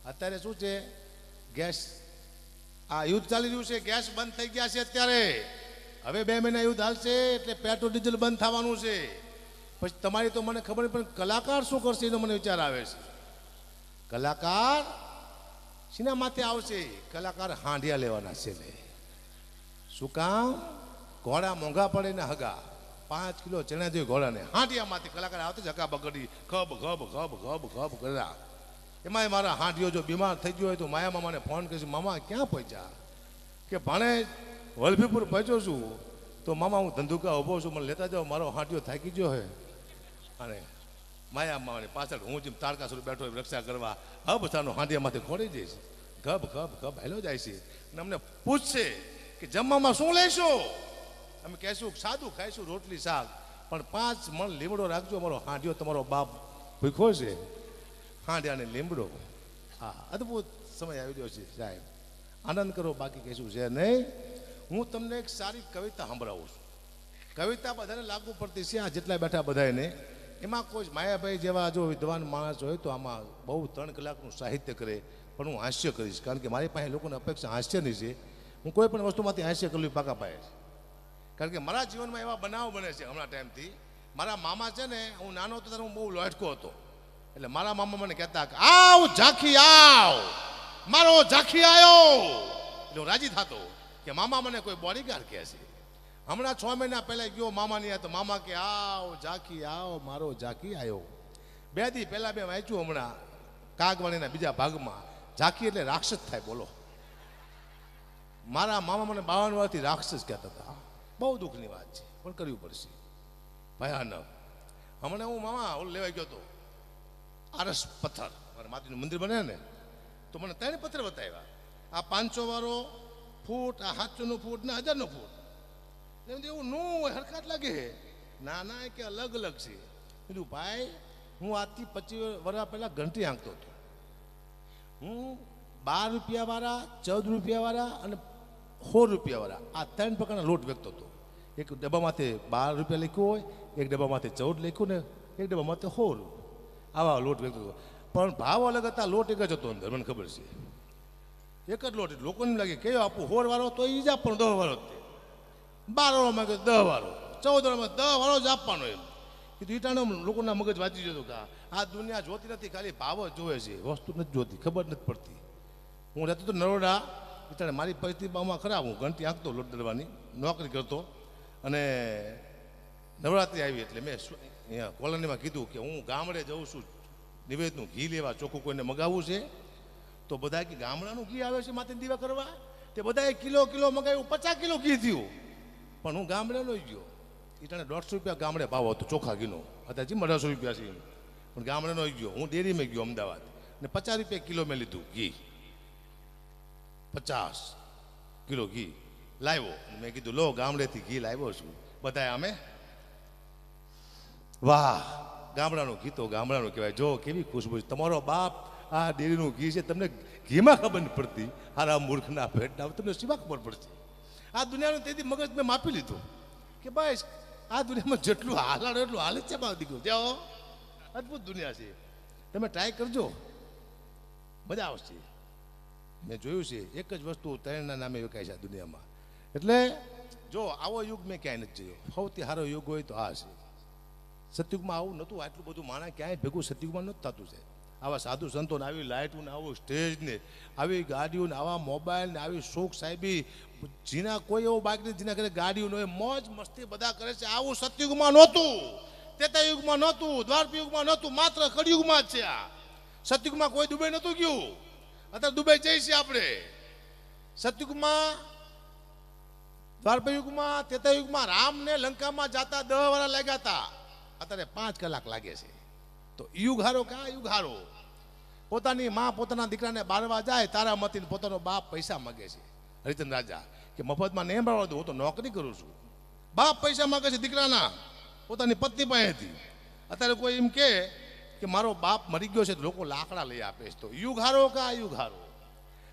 અત્યારે શું છે, ગેસ આ યુદ્ધ ચાલી રહ્યું છે, ગેસ બંધ થઈ ગયા છે અત્યારે. હવે 2 મહિના યુદ્ધ હાલશે એટલે પેટ્રોલ ડીઝલ બંધ થવાનું છે. પછી તમારી તો મને ખબર નહીં, પણ કલાકાર શું કરશે એનો મને વિચાર આવે છે. કલાકાર શીના માથે આવશે? કલાકાર હાંડિયા લેવાના છે ને. શું કામ? ઘોડા મોંઘા પડે ને હગા 5 કિલો ચણા જોઈએ ઘોડાને, હાંડિયા માથે કલાકાર આવતી જ હગા બગડી ખબ ખબ ખબ ખબ ખબ કર્યા. એમાંય મારા હાંડિયો જો બીમાર થઈ ગયો હોય તો માયા મામાને ફોન કરીશ, મામા ક્યાં પહોંચ્યા? કે ભાણે વલભીપુર પહોંચ્યો છું. તો મામા હું ધંધુકા ઊભો છું, મને લેતા જાઓ, મારો હાંડિયો થાકી ગયો હે. અને માયા મામાની પાછળ હું જેમ તારકા સ્વરૂપ બેઠો રક્ષા કરવા હબસાનો હાંડિયામાંથી ખોડી જઈશ. ગબ ગબ ગબ હેલો જાય છે. અને અમને પૂછશે કે જમવામાં શું લેશો? અમે કહેશું સાદું ખાઈશું, રોટલી શાક, પણ 5 મણ લીમડો રાખજો, અમારો હાંડિયો તમારો બાપ ભૂખ્યો છે. હાંડિયાને લીમડો. હા, અદભુત સમય આવી ગયો છે સાહેબ, આનંદ કરો, બાકી કહીશું છે નહીં. હું તમને એક સારી કવિતા સંભળાવું છું. કવિતા બધાને લાગુ પડતી છે, આ જેટલા બેઠા બધાને. એમાં કોઈ માયાભાઈ જેવા જો વિદ્વાન માણસ હોય તો આમાં બહુ 3 કલાકનું સાહિત્ય કરે, પણ હું હાસ્ય કરીશ, કારણ કે મારી પાસે લોકોને અપેક્ષા હાસ્યની છે. હું કોઈ પણ વસ્તુમાંથી હાસ્ય કરવી પાકા પાડે છે, કારણ કે મારા જીવનમાં એવા બનાવ બને છે હમણાં ટાઈમથી. મારા મામા છે ને, હું નાનો હતો ત્યારે હું બહુ લોટકો હતો, એટલે મારા મામા મને કહેતા કે આવ ઝાંખી આવ, મારો ઝાંખી આવ્યો. એટલે હું રાજી થતો કે મામા મને કોઈ બોડીગાર્ડ કહે છે. હમણાં 6 મહિના પહેલા ગયો મામાની, તો મામા કે આવ ઝાંખી આવ, મારો ઝાંખી આવ્યો. 2 દી પહેલા મેં વાંચ્યું હમણાં કાગવાણીના બીજા ભાગમાં, ઝાંખી એટલે રાક્ષસ થાય. બોલો, મારા મામા મને 52 વર્ષથી રાક્ષસ કહેતા હતા. બહુ દુઃખની વાત છે, પણ કરવી પડશે, ભયાનક. હમણાં હું મામા ઓલું લેવા ગયો હતો, આરસ પથ્થર, મારા માતાજીનું મંદિર બને ને, તો મને 3 પથ્થર બતાવ્યા. આ 500 વાળો ફૂટ, આ 700 ફૂટ ને 1000 ફૂટ. એવું નું હોય, હરખાટ લાગે. ના ના, કે અલગ અલગ છે. કીધું ભાઈ, હું આજથી 25 વર્ષ પહેલા ઘંટી આંકતો હતો. હું 12 રૂપિયા વાળા, 14 રૂપિયા વાળા અને 16 રૂપિયા વાળા, આ 3 પ્રકારના લોટ વેચતો હતો. એક ડબ્બામાંથી 12 રૂપિયા લખ્યું હોય, એક ડબ્બામાંથી 14 લખ્યું ને એક ડબ્બામાંથી 16. આવા લોટ વેચતો હતો, પણ ભાવ અલગ હતા, લોટ એક જ હતો અંદર, મને ખબર છે. એક જ લોટ. લોકોને લાગે કયો આપું, 16 વાળો તો એ જ આપવાનો, 10 વાળો 12 વાળામાં 10 વાળો, 14 વાળામાં 10 વાળો જ આપવાનો. એમ કીધું. ઈટાનો લોકોના મગજ વાંચી જતો કે આ દુનિયા જોતી નથી, ખાલી ભાવ જ જોવે છે, વસ્તુ નથી જોતી, ખબર નથી પડતી. હું રહેતો તો નરોડા, ઈટાણે મારી પરિસ્થિતિમાં ખરાબ. હું ઘંટી આંકતો લોટ દળવાની નોકરી કરતો, અને નવરાત્રિ આવી એટલે મેં અહીંયા કોલોનીમાં કીધું કે હું ગામડે જઉં છું નિવેદનું ઘી લેવા, ચોખ્ખું કોઈને મગાવવું છે. તો બધા કે ગામડાનું ઘી આવે છે માથે દીવા કરવા, તે બધાએ કિલો મગાવ્યું, 50 કિલો ઘી થયું. પણ હું ગામડે લઈ ગયો. ઈટાણે 150 રૂપિયા ગામડે ભાવ હતો ચોખ્ખા ઘીનો, અત્યારે 1800 રૂપિયા છે. પણ ગામડે લઈ ગયો. હું ડેરીમાં ગયો અમદાવાદ, ને 50 રૂપિયા કિલો મેં લીધું ઘી. 50 કિલો ઘી લાવ્યો. મેં કીધું લો, ગામડેથી ઘી લાવ્યો છું. બધાએ અમે વાહ, ગામડાનું ઘી તો ગામડાનું કહેવાય. જો કેવી ખુશબુ. તમારો બાપ આ ડેરીનું ઘી છે, તમને ઘીમાં ખબર નથી પડતી. હારા મૂર્ખના ભેટના તમને શીમાં ખબર પડશે. આ દુનિયાનું તેથી મગજ મેં માપી લીધું કે ભાઈ આ દુનિયામાં જેટલું હાલાડો એટલું હાલ જ છે. બાદ દીકરો જાઓ, અદભુત દુનિયા છે. તમે ટ્રાય કરજો, મજા આવશે. મેં જોયું છે એક જ વસ્તુ 3ના નામે વેચાય છે આ દુનિયામાં. એટલે જો આવો યુગ મેં ક્યાંય નથી જોયો. સૌથી સારો યુગ હોય તો આ છે. સતયુગમાં આવું નહોતું, આટલું બધું માણસ ક્યાંય ભેગું સતયુગમાં નહોતું થતું છે. આવા સાધુ સંતોને, આવી લાઇટો ને, આવું સ્ટેજ ને, આવી ગાડીઓ ને, આવા મોબાઈલ ને, આવી શોખ સાહેબી, જેના કોઈ એવો બાઇક નથી જેના ઘરે ગાડીઓ ન હોય, મોજ મસ્તી બધા કરે છે. આવું સતયુગમાં નહોતું, ત્રેતાયુગમાં નહોતું, દ્વાપરયુગમાં નહોતું, માત્ર કળિયુગમાં જ છે. આ સતયુગમાં કોઈ દુબઈ નહોતું ગયું, અત્યારે દુબઈ જઈએ છીએ આપણે. સતયુગમાં, દ્વાપરયુગમાં, ત્રેતાયુગમાં રામને લંકામાં જાતા 10 વર્ષ લાગ્યા હતા, અત્યારે 5 કલાક લાગે છે. તો યુગ હારો કા યુગ હારો. પોતાની માં પોતાના દીકરાને બારવા જાય તારામતીને પોતાનો બાપ પૈસા માગે છે. હરિચંદ્ર રાજા કે મફતમાં નહીં બાળવા દઉં, હું તો નોકરી કરું છું. બાપ પૈસા માગે છે દીકરાના, પોતાની પત્ની પાસેથી. અત્યારે કોઈ એમ કે મારો બાપ મરી ગયો છે, લોકો લાકડા લઈ આપે છે. તો યુગ હારો કા યુગ હારો.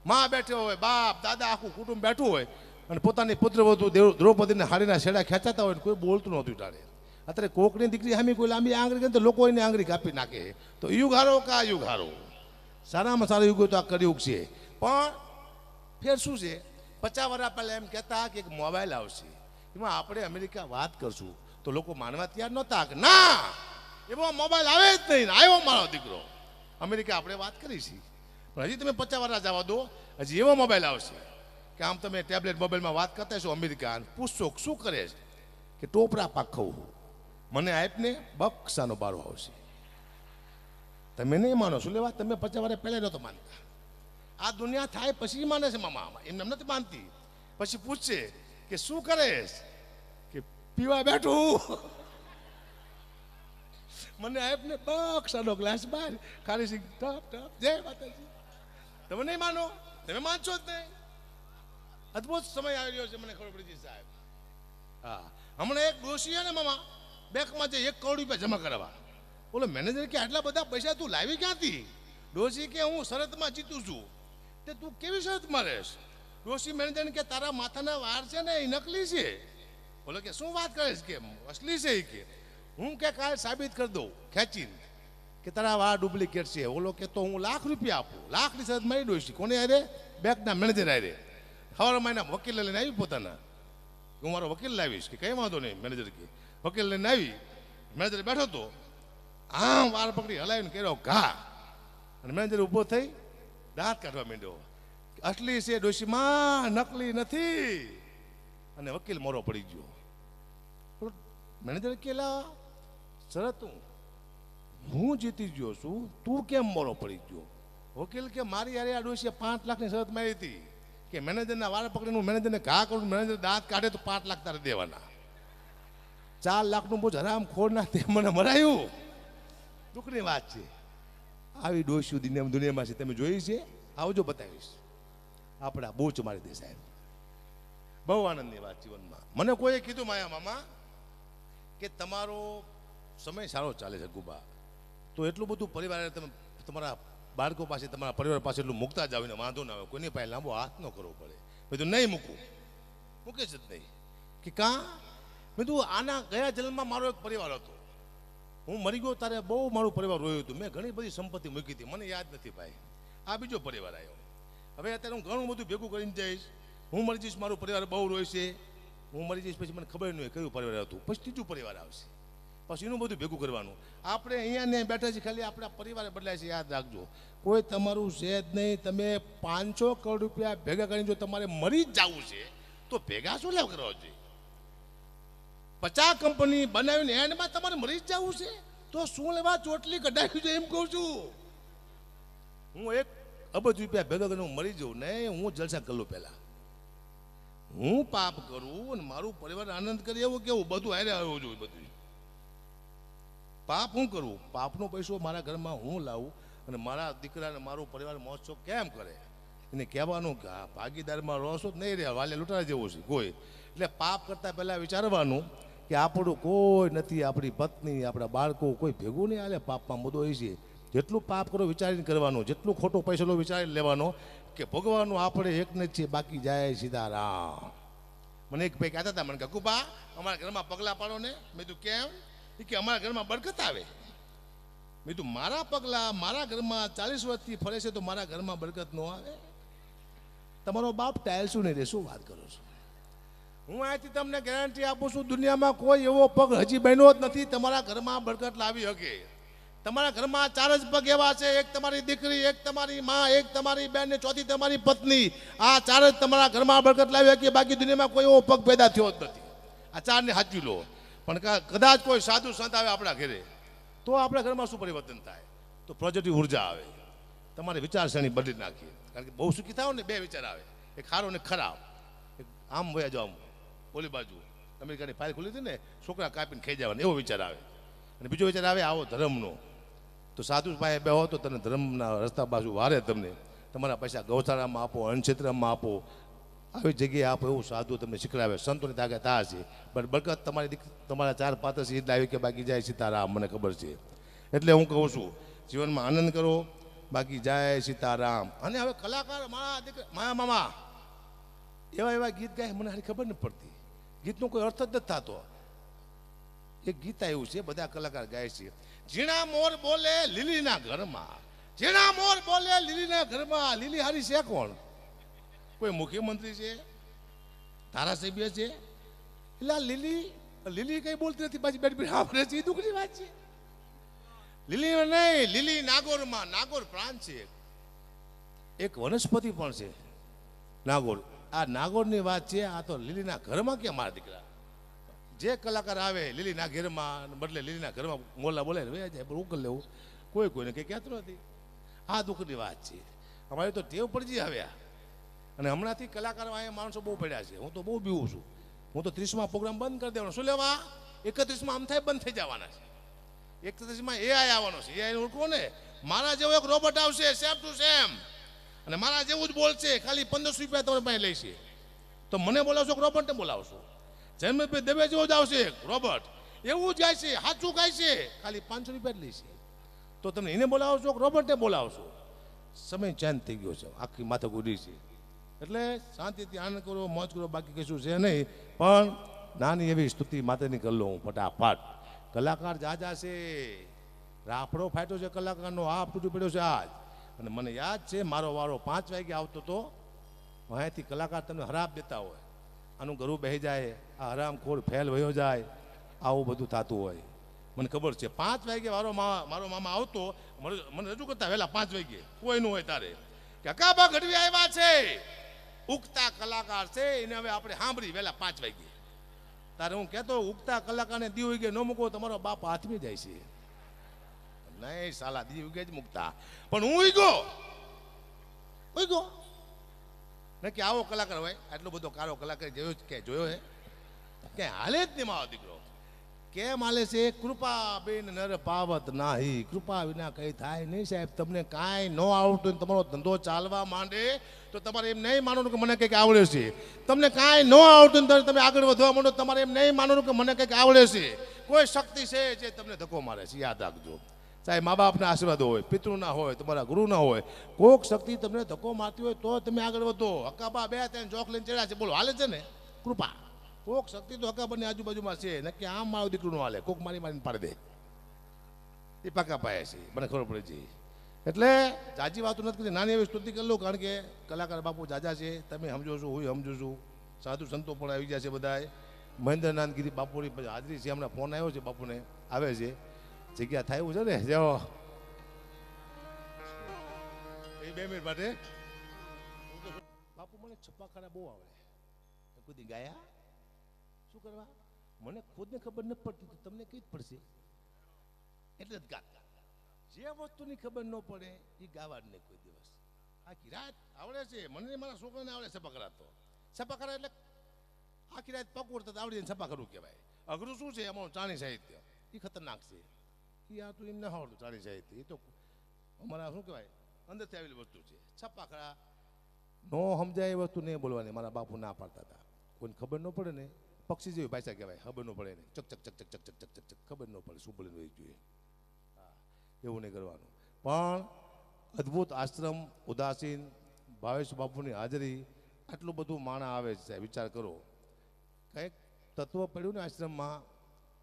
માં બેઠો હોય, બાપ દાદા આખું કુટુંબ બેઠું હોય, અને પોતાની પુત્રવધુ દ્રૌપદીને હાડીના છેડા ખેંચાતા હોય, કોઈ બોલતું નહોતું ટાળે. અત્યારે કોકની દીકરી સામે કોઈ લાંબી આંગળી કરે તો લોકો એને આંગળી કાપી નાખે. તો યુગ હારો કા યુગ હારો. સારામાં સારું યુગ તો આ કળિયુગ છે. પણ ફેર શું છે, 50 વર્ષ પહેલાં એમ કહેતા કે એક મોબાઈલ આવશે, એમાં આપણે અમેરિકા વાત કરશું તો લોકો માનવા તૈયાર નહોતા કે ના એવો મોબાઈલ આવે જ નહીં. આવ્યો મારો દીકરો, અમેરિકા આપણે વાત કરી છે. પણ હજી તમે 50 વર્ષ જવા દો, હજી એવો મોબાઈલ આવશે કે આમ તમે ટેબ્લેટ મોબાઈલમાં વાત કરતા છો અમેરિકા, પૂછશો શું કરે છે કે ટોપરા પાક ખાવું, મને આપને બક્ષાનો બારો આવશે. તમે નહીં માનો શું લેવા, તમે 50 વર્ષ પહેલાં નહોતો માનતા. આ દુનિયા થાય પછી માને છે મામા, એમને એમ નથી માનતી. પછી પૂછશે કે શું કરે કે પીવા બેઠું, મને આપને બક્ષાનો ગ્લાસ બહાર ખાલી સિંગ ટપ ટપ જય માતાજી. તમે નહીં માનો, તમે માનશો જ નહીં. અદભુત સમય આવી રહ્યો છે, મને ખબર પડી છે સાહેબ. હા, હમણાં એક ડોશી ને મામા બેંકમાં જે 1 કરોડ રૂપિયા જમા કરાવવા, બોલો મેનેજર કે આટલા બધા પૈસા તું લાવી ક્યાંથી? ડોશી કે હું શરતમાં જીતું છું. તે તું કેવી શરતમાં રહેશ? ડોશી મેનેજરને કે તારા માથાના વાળ છે ને એ નકલી છે. બોલો કે શું વાત કરે છે કે અસલી છે? કે હું કે કાલ સાબિત કરી દઉં ખેંચીને કે તારા વાળ ડુપ્લિકેટ છે. બોલો કે તો હું લાખ રૂપિયા આપું. લાખની શરત મારી ડોશી કોને આરે? બેંકના મેનેજર આરે. સવારે મહિના વકીલ લઈને આવી પોતાના, હું મારો વકીલ લાવીશ કે કઈ વાંધો નહીં. મેનેજર કે વકીલ લઈને આવી, મેનેજર બેઠો હતો, આમ વાર પકડી હલાવીને કર્યો ઘા, અને મેનેજર ઊભો થઈ દાંત કાઢવા માંડ્યો. અસલી છે ડોશીમાં, નકલી નથી. અને વકીલ મોરો પડી ગયો. મેનેજર કેલા શરત હું જીતી ગયો છું, તું કેમ મોરો પડી ગયો? વકીલ કે મારી યાર આ ડોશીએ 5 લાખની શરત મારી હતી કે મેનેજરના વાળ પકડીને હું મેનેજરને ઘા કરું, મેનેજર દાંત કાઢે તો 5 લાખ તારે દેવાના. 4 લાખનું બોજ હરામ ખોર ના તે મને મરાયું. દુઃખની વાત છે. આવી ડોશીઓ દુનિયામાં છે, તમે જોઈ છે? આવજો બતાવીશ. આપણા બહુ જ મારી દે સાહેબ. બહુ આનંદની વાત જીવનમાં. મને કોઈએ કીધું માયા મામા કે તમારો સમય સારો ચાલે છે ગુબા, તો એટલું બધું પરિવારે તમે તમારા બાળકો પાસે, તમારા પરિવાર પાસે એટલું મૂકતા જાવ ને વાંધો ના આવે, કોઈની પાસે લાંબો હાથ ન કરવો પડે. મેં તો નહીં મૂકું, મૂકે જ નહીં. કે કાં? મેં તું આના ગયા જન્મમાં મારો એક પરિવાર હતો, હું મરી ગયો ત્યારે બહુ મારું પરિવાર રોયું હતું. મેં ઘણી બધી સંપત્તિ મૂકી હતી, મને યાદ નથી ભાઈ. આ બીજો પરિવાર આવ્યો. હવે અત્યારે હું ઘણું બધું ભેગું કરીને જઈશ. હું મરી જઈશ, મારું પરિવાર બહુ રોયશે. હું મરી જઈશ પછી મને ખબર નહીં હોય કયું પરિવાર હતું. પછી ત્રીજું પરિવાર આવશે, પછી એનું બધું ભેગું કરવાનું. આપણે અહીંયા ને બેઠા છીએ, ખાલી આપણા પરિવારે બદલાય છે. યાદ રાખજો, કોઈ તમારું છે જ નહીં. તમે 500 કરોડ રૂપિયા ભેગા કરીને જો તમારે મરી જ જવું છે તો ભેગા શું લેવા કરવા જોઈએ? 50 કંપની બનાવીને એન્ડમાં તમારે મરી જ જવું છે તો શું લેવા ચોટલી કઢાવી છે? એમ કહું છું. હું 1 અબજ રૂપિયા ભેગા કરીને હું મરી જાઉં નહીં, હું જલસા કરું પહેલા. હું પાપ કરું અને મારું પરિવાર આનંદ કરે એવું કેવું બધું હારે આવવું જોઈએ. બધું પાપ હું કરું, પાપનો પૈસો મારા ઘરમાં હું લાવું અને મારા દીકરાને મારું પરિવાર મહોત્સવ કેમ કરે? એને કહેવાનું કે આ ભાગીદારમાં રહો નહીં રહ્યા, વાલે લૂંટારા જેવું છે કોઈ. એટલે પાપ કરતાં પહેલાં વિચારવાનું કે આપણું કોઈ નથી, આપણી પત્ની, આપણા બાળકો કોઈ ભેગું નહીં હાલે. પાપમાં મુદ્દો એ છે. જેટલું પાપ કરો વિચારીને કરવાનું, જેટલું ખોટો પૈસો વિચારીને લેવાનો કે ભગવાનનું આપણે એકને જ છે, બાકી જાય સીતારામ. મને એક ભાઈ કહેતા હતા, મને કે કુપા અમારા ઘરમાં પગલાં પાડો ને. મેં તું કેમ? કે અમારા ઘરમાં બરકત આવે. મેં તું મારા પગલાં મારા ઘરમાં 40 વર્ષથી ફરે છે તો મારા ઘરમાં બરકત ન આવે? તમારો બાપ ટાયલ શું નહીં રે, શું વાત કરો છો? હું અહીંથી તમને ગેરંટી આપું છું, દુનિયામાં કોઈ એવો પગ હજી બન્યો જ નથી તમારા ઘરમાં બરકત લાવી શકે. તમારા ઘરમાં 4 જ પગ એવા છે, એક તમારી દીકરી, એક તમારી માં, એક તમારી બેન ને ચોથી તમારી પત્ની. આ 4 જ તમારા ઘરમાં બરકત લાવી શકે, બાકી દુનિયામાં કોઈ એવો પગ પેદા થયો જ નથી. આ 4ને સાચવી લો. પણ કદાચ કોઈ સાધુ સંત આવે આપણા ઘરે તો આપણા ઘરમાં શું પરિવર્તન થાય? તો પોઝિટિવ ઉર્જા આવે, તમારી વિચારસરણી બદલી નાખીએ. કારણ કે બહુ સુખી થાવ ને 2 વિચાર આવે, એક સારો ને ખરાબ. એક આમ વયા જાવ ઓલી બાજુ, અમેરિકાની ફાઇલ ખુલી હતી ને, છોકરા કાપીને ખાઈ જવાના એવો વિચાર આવે. અને બીજો વિચાર આવે આવો ધર્મનો, તો સાધુ પાસે બે હો તો તને ધર્મના રસ્તા બાજુ વારે. તમને તમારા પૈસા ગૌશાળામાં આપો, અન્નક્ષેત્રમાં આપો, આવી જગ્યાએ આપો, એવું સાધુ તમને શીખડાવે. સંતોની તાકાત આ છે. પણ બરકત તમારા 4 પાત્ર સીધ લાવી કે બાકી જાય સીતારામ, મને ખબર છે. એટલે હું કહું છું જીવનમાં આનંદ કરો, બાકી જાય સીતારામ. અને હવે કલાકાર મારા દીકરા માયા મામા એવા ગીત ગાય, મને હારી ખબર નથી પડતી. ગીતનો કોઈ અર્થ જ નથી થતો. એક ગીત આવ્યું છે, બધા કલાકાર ગાય છે. ઝીણા મોર બોલે લીલીના ઘરમાં, જેના મોર બોલે લીલીના ઘરમાં. લીલી હારી છે કોણ? કોઈ મુખ્યમંત્રી છે, ધારાસભ્ય છે? એટલે લીલી લીલી કઈ બોલતી નથી, પાછી બેઠી બેઠી સાંભળે છે. એ દુઃખની વાત છે. લીલી નહીં, લીલી નાગોરમાં. નાગોર પ્રાંત છે, એક વનસ્પતિ પણ છે નાગોર. આ નાગોરની વાત છે. આ તો લીલીના ઘરમાં કેમ મારા દીકરા? જે કલાકાર આવે લીલીના ઘરમાં બદલે લીલીના ઘરમાં મોલા બોલે જાય, ઉકલ લેવું. કોઈને કંઈ કહેતું નથી. આ દુઃખની વાત છે. અમારે તો ટેવ પડી આવ્યા. અને હમણાંથી કલાકારો અહીંયા માણસો બહુ પડ્યા છે. હું તો બહુ બીવું છું. હું તો 30માં પ્રોગ્રામ બંધ કરી દેવાનો. શું લેવા? 31માં આમ થાય બંધ થઈ જવાના છે. 31માં AI આવવાનો છે. AI ઓળખો ને? મારા જેવો એક રોબોટ આવશે, સેમ ટુ સેમ, અને મારા જેવું જ બોલશે. ખાલી 1500 રૂપિયા તમારી પાસે લઈશે. તો મને બોલાવશો કે રોબોટને બોલાવશો? જન્મભાઈ દવે જેવો જ આવશે રોબોટ, એવું જ ગાય છે, સાચું ગાય છે, ખાલી 500 રૂપિયા જ લઈશે. તો તમે એને બોલાવશો કે રોબોટને બોલાવશો? સમય ચેન્જ થઈ ગયો છે, આખી માથે ઉડી છે. એટલે શાંતિથી આનંદ કરો, મોજ કરો, બાકી કશું છે નહીં. પણ નાની એવી સ્તુતિ માટેની કરી લો હું ફટાફટ. કલાકાર જાજા છે, રાફડો ફાટ્યો છે કલાકારનો, હાફ તૂટી પડ્યો છે આજ. અને મને યાદ છે મારો વારો 5 વાગે આવતો હતો. અહીંયાથી કલાકાર તમને હરાબ દેતા હોય, આનું ઘરું બેસી જાય, આ હરામખોર ફેલ વયો જાય, આવું બધું થતું હોય. મને ખબર છે 5 વાગે મારો મામા આવતો, મને રજૂ કરતા વહેલા 5 વાગે કોઈનું હોય તારે કે કાબા ગઢવી આવ્યા છે, ઉગતા કલાકાર છે, એને હવે આપણે સાંભળી વહેલા 5 વાગે. તારે હું કહેતો ઉગતા કલાકારને દી ઉગે ન મૂકો, તમારો બાપ હાથમી જાય છે. નહીં સાલા, દી ઉગે જ મૂકતા. પણ હું ઉગ્યો ને કે આવો કલાકાર હોય, આટલો બધો કારો કલાકાર જોયો હે કે હાલે જ નહીં મારો દીકરો. કેમ હાલે છે? કૃપા બેન નર પાવત નાહી, કૃપા વિના કઈ થાય નહીં સાહેબ. તમને કાંઈ ન આવડતું, તમારો ધંધો ચાલવા માંડે તો તમારે એમ નહીં માનવાનું કે મને કંઈક આવડે છે. તમને કાંઈ ન આવડતું તમે આગળ વધવા માંડો, તમારે એમ નહીં માનવાનું કે મને કંઈક આવડે છે. કોઈ શક્તિ છે જે તમને ધક્કો મારે છે, યાદ રાખજો. ચાહે મા બાપના આશીર્વાદ હોય, પિતૃના હોય, તમારા ગુરુના હોય, કોઈક શક્તિ તમને ધક્કો મારતી હોય તો તમે આગળ વધો. હકાબા 2-3 જોક લઈને ચડ્યા છે, બોલો હાલે છે ને? કૃપા. કોક શક્તિ તો હકાબાની આજુબાજુમાં છે, નક્કી આમ મારું દીકરું નું હાલે, કોક મારીને પાડી દે. એ પાકા પાયા છે, મને ખબર પડે છે. એટલે જાજી વાતો નથી કરી, નાની એવી સ્તુતિ કરી લો. કારણ કે કલાકાર બાપુ જાજા છે, તમે સમજો છો, હું સમજુ છું. સાધુ સંતો પણ આવી ગયા છે બધા. મહેન્દ્રનાથ ગીરી બાપુની હાજરી છે, હમણાં ફોન આવ્યો છે બાપુને, આવે છે. જગ્યા થાય એવું છે ને, જાઓ એ 2 મિનિટ માટે. બાપુ મને છપ્પા ખાડા બહુ આવડે. કોઈ ગાયા? શું કરવા? મને ખુદને ખબર ન પડતી, તમને કઈ જ પડશે એટલે જ ગાતા. જે વસ્તુની ખબર ન પડે એ ગાવા જ નહીં કોઈ દિવસ. આખી રાત આવડે છે મને, મારા છોકરાને આવડે છપ્પા ખરા. તો છપ્પા ખરા એટલે આખી રાત પકવડતા આવડી જાય છપ્પા ખરું કહેવાય. અઘરું શું છે? અમારું ચાણી સાહિત્ય એ ખતરનાક છે. એ આ તો એમ ના આવડતું ચાણી સાહિત્ય, એ તો અમારા શું કહેવાય અંદરથી આવેલી વસ્તુ છે. છપ્પા ખરા નો સમજાય એ વસ્તુ નહીં બોલવાની. મારા બાપુ ના પાડતા હતા. કોઈને ખબર ન પડે ને, પક્ષી જેવી ભાષા કહેવાય, ખબર ન પડે ને, ચક ચક ચક ચક ચક ચક ચક ચક ખબર ન પડે શું બોલીને વહી જોઈએ. હા, એવું નહીં કરવાનું. પણ અદ્ભુત આશ્રમ, ઉદાસીન ભાવેશ બાપુની હાજરી, આટલું બધું માણા આવે છે. વિચાર કરો, કંઈક તત્વ પડ્યું ને આશ્રમમાં,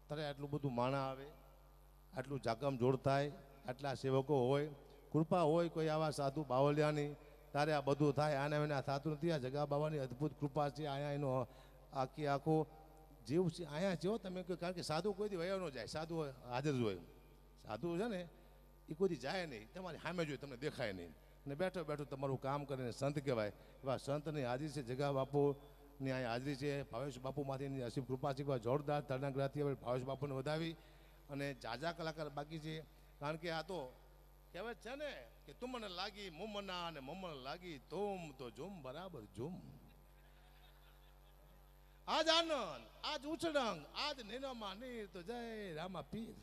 ત્યારે આટલું બધું માણા આવે, આટલું જાગમ જોડ થાય, આટલા સેવકો હોય, કૃપા હોય કોઈ આવા સાધુ બાવલિયાની, તારે આ બધું થાય. આને વિના થતું નથી. આ જગા બાવાની અદ્ભુત કૃપા છે. અહીંયા એનો આખો જીવ છે અહીંયા જેવો તમે કહો. કારણ કે સાધુ કોઈથી વયો ન જાય, સાધુ હાજર જ હોય. સાધુ છે ને એ કોઈથી જાય નહીં, તમારી સામે જોઈએ, તમને દેખાય નહીં. અને બેઠો બેઠો તમારું કામ કરીને સંત કહેવાય. એવા સંતની હાજરી છે, જગા બાપુની અહીંયા હાજરી છે. ભાવેશ બાપુમાંથીની અસીમ કૃપા છે. જોરદાર તરણાગ્રહથી હવે ભાવેશ બાપુને વધાવી અને જાજા કલાકાર બાકી છે. કારણ કે આ તો કહેવાય છે ને કે તું મને લાગી મુમના અને મમન લાગી તુમ તો ઝુમ બરાબર ઝુમ. આજ આનંદ, આજ ઉછળંગ, આજ નીનામાં નીર તો જય રામા પીર.